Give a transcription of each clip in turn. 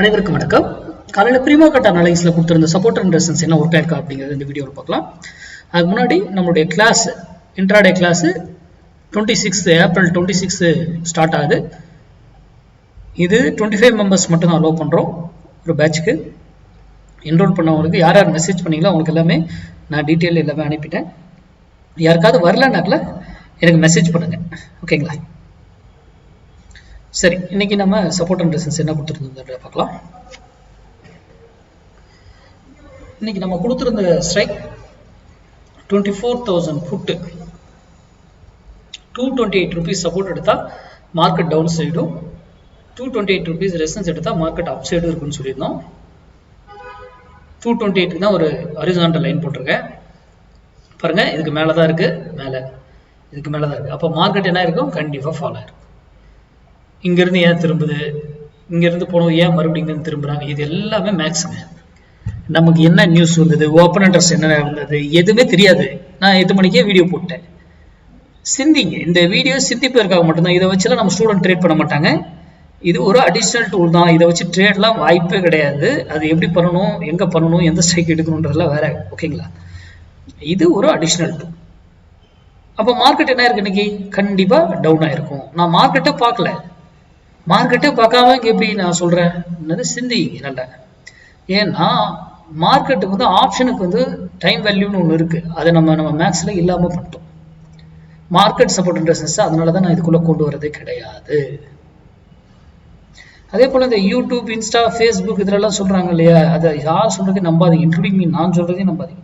அனைவருக்கும் வணக்கம். காலையில் ப்ரீமா கட் அனாலிசிஸில் கொடுத்துருந்த சப்போர்ட் அண்ட் ரெசிஸ்டன்ஸ் என்ன ஒர்க் ஆயிருக்கா அப்படிங்கிறது இந்த வீடியோவில் பார்க்கலாம். அதுக்கு முன்னாடி நம்மளுடைய class intraday class 26 April 26 start ஆகுது. இது 25 மெம்பர்ஸ் மட்டும் தான் அலோவ் பண்ணுறோம் ஒரு பேட்சுக்கு. என்ரோல் பண்ணவங்களுக்கு யார் யார் மெசேஜ் பண்ணீங்களோ அவங்களுக்கு எல்லாமே நான் டீட்டெயில் எல்லாமே அனுப்பிட்டேன். யாருக்காவது வரலன்னாக்கல எனக்கு மெசேஜ் பண்ணுங்கள், ஓகேங்களா? சரி, இன்னைக்கு நம்ம சப்போர்ட் அண்ட் ரெசிஸ்டன்ஸ் என்ன கொடுத்துருந்தோம் பார்க்கலாம். இன்னைக்கு நம்ம கொடுத்துருந்த ஸ்ட்ரைக் 24,000 புட்டு 228 rupees சப்போர்ட் எடுத்தா மார்க்கெட் டவுன் சைடும், 228 rupees ரெசிஸ்டன்ஸ் எடுத்தா மார்க்கெட் அப் சைடும் இருக்குன்னு சொல்லியிருந்தோம். 228 தான் ஒரு ஹரிசாண்டல் லைன் போட்டிருக்கேன் பாருங்க. இதுக்கு மேலே தான் இருக்கு, இதுக்கு மேலே தான் இருக்கு. அப்போ மார்க்கெட் என்ன இருக்கும்? கண்டிப்பாக ஃபாலோ ஆயிருக்கும். இங்கிருந்து ஏன் திரும்புது, இங்கிருந்து போனது ஏன் மறுபடியும் இங்கிருந்து திரும்புறாங்க, இது எல்லாமே மேக்ஸுங்க. நமக்கு என்ன நியூஸ் வந்தது, ஓப்பன் இன்ட்ரெஸ்ட் என்ன வந்தது, எதுவுமே தெரியாது. நான் 8 மணிக்கே வீடியோ போட்டேன். சிந்திங்க, இந்த வீடியோ சிந்திப்பதற்காக மட்டும்தான். இதை வச்சுலாம் நம்ம ஸ்டூடெண்ட் ட்ரேட் பண்ண மாட்டாங்க. இது ஒரு அடிஷ்னல் டூல் தான். இதை வச்சு ட்ரேட்லாம் வாய்ப்பே கிடையாது. அது எப்படி பண்ணணும், எங்கே பண்ணணும், எந்த ஸ்ட்ரைக் எடுக்கணுன்றதுலாம் வேற, ஓகேங்களா? இது ஒரு அடிஷ்னல் டூல். அப்போ மார்க்கெட் என்ன இருக்கு இன்னைக்கு? கண்டிப்பாக டவுன் ஆயிருக்கும். நான் மார்க்கெட்டை பார்க்கல, மார்க்கெட்டே பார்க்காம எப்படி நான் சொல்றேன்? என்னது சிந்திங்க நல்லா. ஏன்னா மார்க்கெட்டுக்கு வந்து ஆப்ஷனுக்கு வந்து டைம் வேல்யூன்னு ஒன்று இருக்கு. அதை நம்ம மேக்ஸ்ல இல்லாம பண்ணிட்டோம். மார்க்கெட் சப்போர்ட் அண்ட் ரெசிஸ்டன்ஸ் அதனால தான் நான் இதுக்குள்ள கொண்டு வரதே கிடையாது. அதே போல இந்த யூடியூப், இன்ஸ்டா, ஃபேஸ்புக் இதெல்லாம் சொல்றாங்க இல்லையா, அதை யார் சொல்றதே நம்பாதீங்க, இன்க்ளூடிங் மீ, நான் சொல்றதே நம்பாதீங்க.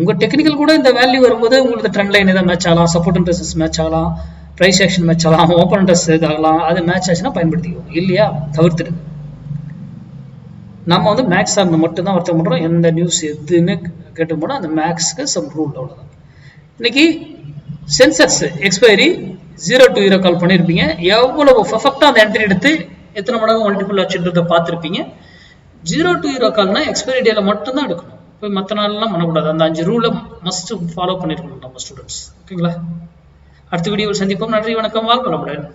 உங்க டெக்னிக்கல் கூட இந்த வேல்யூ வரும்போது உங்களுக்கு ட்ரெண்ட் லைன் ஏதாவது மேட்ச் ஆகலாம், சப்போர்ட் அண்ட் ரெசிஸ்டன்ஸ் மேட்ச் ஆகலாம், பிரைஸ் ஆக்ஷன் மேட்ச் ஆகலாம், ஓப்பன் இன்ட்ரெஸ்ட் இதாகலாம். அது மேட்ச் ஆச்சுன்னா பயன்படுத்திக்குவோம், இல்லையா தவிர்த்துடுங்க. நம்ம வந்து மேக்ஸ் சார்ந்து மட்டும்தான் ஒருத்தர் பண்ணுறோம். எந்த நியூஸ் எதுவுமே கேட்டு போனால் அந்த மேக்ஸ்க்கு சம் ரூல், அவ்வளோதான். இன்னைக்கு சென்செக்ஸ் எக்ஸ்பைரி 0 to 0 கால் பண்ணியிருப்பீங்க. எவ்வளவு பர்ஃபெக்டாக அந்த என்ட்ரி எடுத்து எத்தனை மடங்கு மல்டிபிள் ஆச்சுன்றதை பார்த்துருப்பீங்க. 0 to 0 கால்னா எக்ஸ்பைரி டேல மட்டும்தான் எடுக்கணும். போய் மற்ற நாள்லாம் பண்ணக்கூடாது. அந்த 5 ரூலை மஸ்ட் ஃபாலோ பண்ணிருக்கணும் நம்ம ஸ்டூடெண்ட்ஸ், ஓகேங்களா? அடுத்த வீடியோவில் சந்திப்போம். நன்றி, வணக்கம், வாழ்க வளமுடன்.